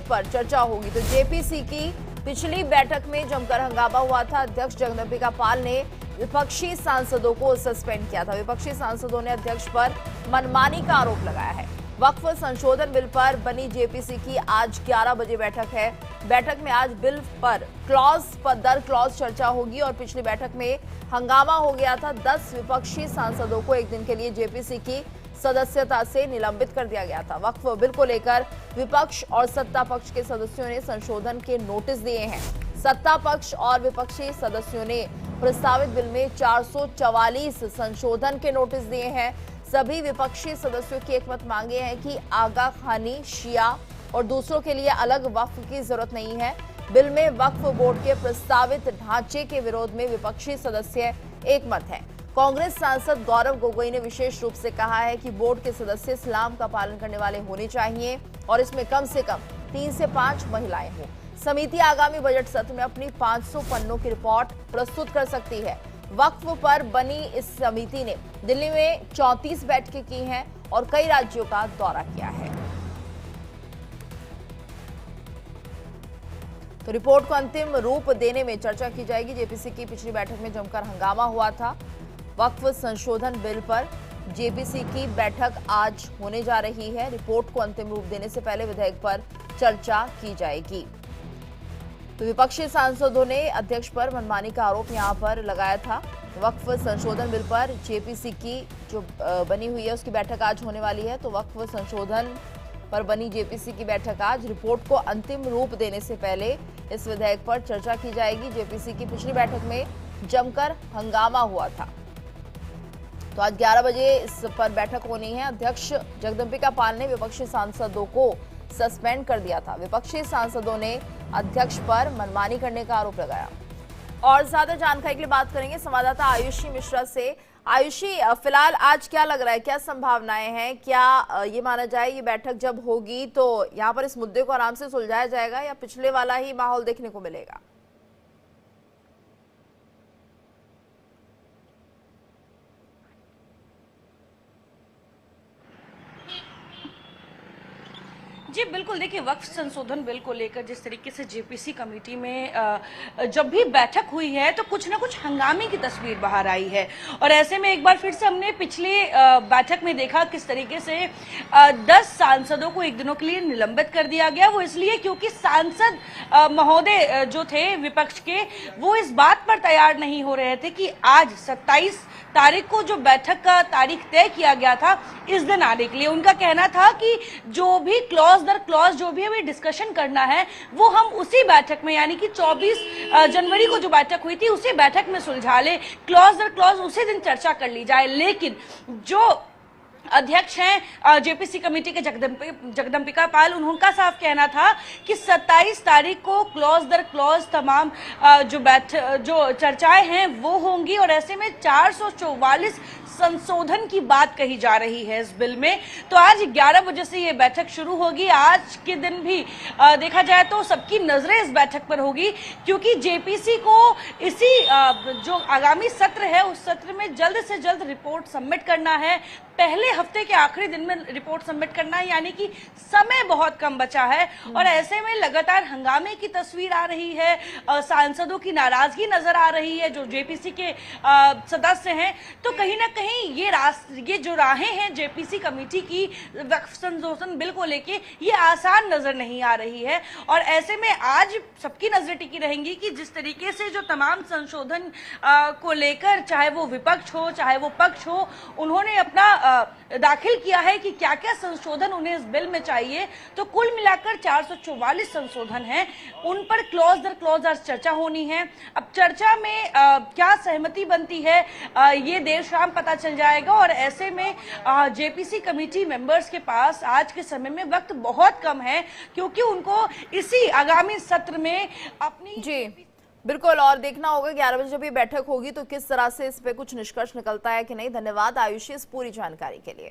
पर चर्चा होगी। तो जेपीसी की पिछली बैठक में जमकर हंगामा हुआ था। अध्यक्ष जगदंबिका पाल ने विपक्षी सांसदों को सस्पेंड किया था। विपक्षी सांसदों ने अध्यक्ष पर मनमानी का आरोप लगाया है। वक्फ संशोधन बिल पर बनी जेपीसी की आज 11 बजे बैठक है। बैठक में आज बिल पर क्लॉज पर दर क्लॉज चर्चा होगी और पिछली बैठक में हंगामा हो गया था। 10 विपक्षी सांसदों को एक दिन के लिए जेपीसी की सदस्यता से निलंबित कर दिया गया था। वक्फ बिल को लेकर विपक्ष और सत्ता पक्ष के सदस्यों ने संशोधन के नोटिस दिए हैं। सत्ता पक्ष और विपक्षी सदस्यों ने प्रस्तावित बिल में 444 संशोधन के नोटिस दिए हैं। सभी विपक्षी सदस्यों की एकमत मांगे हैं कि आगा खानी, शिया और दूसरों के लिए अलग वक्फ की जरूरत नहीं है। बिल में वक्फ बोर्ड के प्रस्तावित ढांचे के विरोध में विपक्षी सदस्य एकमत हैं। कांग्रेस सांसद गौरव गोगोई ने विशेष रूप से कहा है कि बोर्ड के सदस्य इस्लाम का पालन करने वाले होने चाहिए और इसमें कम से कम 3 से 5 महिलाएं हों। समिति आगामी बजट सत्र में अपनी 500 पन्नों की रिपोर्ट प्रस्तुत कर सकती है। वक्फ पर बनी इस समिति ने दिल्ली में 34 बैठकें की हैं और कई राज्यों का दौरा किया है। तो रिपोर्ट को अंतिम रूप देने में चर्चा की जाएगी। जेपीसी की पिछली बैठक में जमकर हंगामा हुआ था। वक्फ संशोधन बिल पर जेपीसी की बैठक आज होने जा रही है। रिपोर्ट को अंतिम रूप देने से पहले विधेयक पर चर्चा की जाएगी। तो विपक्षी सांसदों ने अध्यक्ष पर मनमानी का आरोप यहां पर लगाया था। वक्फ संशोधन बिल पर जेपीसी की जो बनी हुई है उसकी बैठक आज होने वाली है। तो वक्फ संशोधन पर बनी जेपीसी की बैठक आज, रिपोर्ट को अंतिम रूप देने से पहले इस विधेयक पर चर्चा की जाएगी। जेपीसी की पिछली बैठक में जमकर हंगामा हुआ था। तो आज 11 बजे इस पर बैठक होनी है। अध्यक्ष जगदंबिका पाल ने विपक्षी सांसदों को सस्पेंड कर दिया था। विपक्षी सांसदों ने अध्यक्ष पर मनमानी करने का आरोप लगाया। और ज्यादा जानकारी के लिए बात करेंगे संवाददाता आयुषी मिश्रा से। आयुषी, फिलहाल आज क्या लग रहा है, क्या संभावनाएं हैं? क्या ये माना जाए ये बैठक जब होगी तो यहाँ पर इस मुद्दे को आराम से सुलझाया जाएगा या पिछले वाला ही माहौल देखने को मिलेगा? जी बिल्कुल, देखिए वक्फ संशोधन बिल को लेकर जिस तरीके से जेपीसी कमेटी में जब भी बैठक हुई है तो कुछ ना कुछ हंगामे की तस्वीर बाहर आई है। और ऐसे में एक बार फिर से हमने पिछले बैठक में देखा किस तरीके से 10 सांसदों को एक दिनों के लिए निलंबित कर दिया गया। वो इसलिए क्योंकि सांसद महोदय जो थे विपक्ष के, वो इस बात पर तैयार नहीं हो रहे थे कि आज 27 तारीख को जो बैठक का तारीख तय किया गया था इस दिन आने के लिए। उनका कहना था कि जो भी क्लॉज दर क्लॉज जो भी हमें डिस्कशन करना है वो हम उसी बैठक में, यानी कि 24 जनवरी को जो बैठक हुई थी उसी बैठक में सुलझा ले, क्लॉज दर क्लॉज उसी दिन चर्चा कर ली जाए। लेकिन जो अध्यक्ष हैं जेपीसी कमेटी के जगदंबिका पाल, उनका साफ कहना था कि 27 तारीख को क्लॉज दर क्लॉज तमाम जो चर्चाएं हैं वो होंगी। और ऐसे में 444 संशोधन की बात कही जा रही है इस बिल में। तो आज 11 बजे से ये बैठक शुरू होगी। आज के दिन भी देखा जाए तो सबकी नजरें इस बैठक पर होगी, क्योंकि जेपीसी को इसी जो आगामी सत्र है उस सत्र में जल्द से जल्द रिपोर्ट सबमिट करना है। पहले हफ्ते के आखिरी दिन में रिपोर्ट सबमिट करना है, यानी कि समय बहुत कम बचा है। और ऐसे में लगातार हंगामे की तस्वीर आ रही है, सांसदों की नाराजगी नजर आ रही है जो जेपीसी के सदस्य हैं। तो कहीं ना कहीं ये जो राहें हैं जेपीसी कमेटी की वक्फ संशोधन बिल को लेके, ये आसान नजर नहीं आ रही है। और ऐसे में आज सबकी नजरें टिकी रहेंगी कि जिस तरीके से जो तमाम संशोधन को लेकर, चाहे वो विपक्ष हो चाहे वो पक्ष हो, उन्होंने अपना दाखिल किया है कि क्या क्या संशोधन उन्हें इस बिल में चाहिए। तो कुल मिलाकर 444 संशोधन हैं, उन पर क्लॉज दर क्लॉज आज चर्चा होनी है। अब चर्चा में क्या सहमति बनती है ये देर शाम पता चल जाएगा। और ऐसे में जेपीसी कमेटी मेंबर्स के पास आज के समय में वक्त बहुत कम है, क्योंकि उनको इसी आगामी सत्र में अपनी जी बिल्कुल, और देखना होगा 11 बजे जब ये बैठक होगी तो किस तरह से इस पे कुछ निष्कर्ष निकलता है कि नहीं। धन्यवाद आयुषी इस पूरी जानकारी के लिए।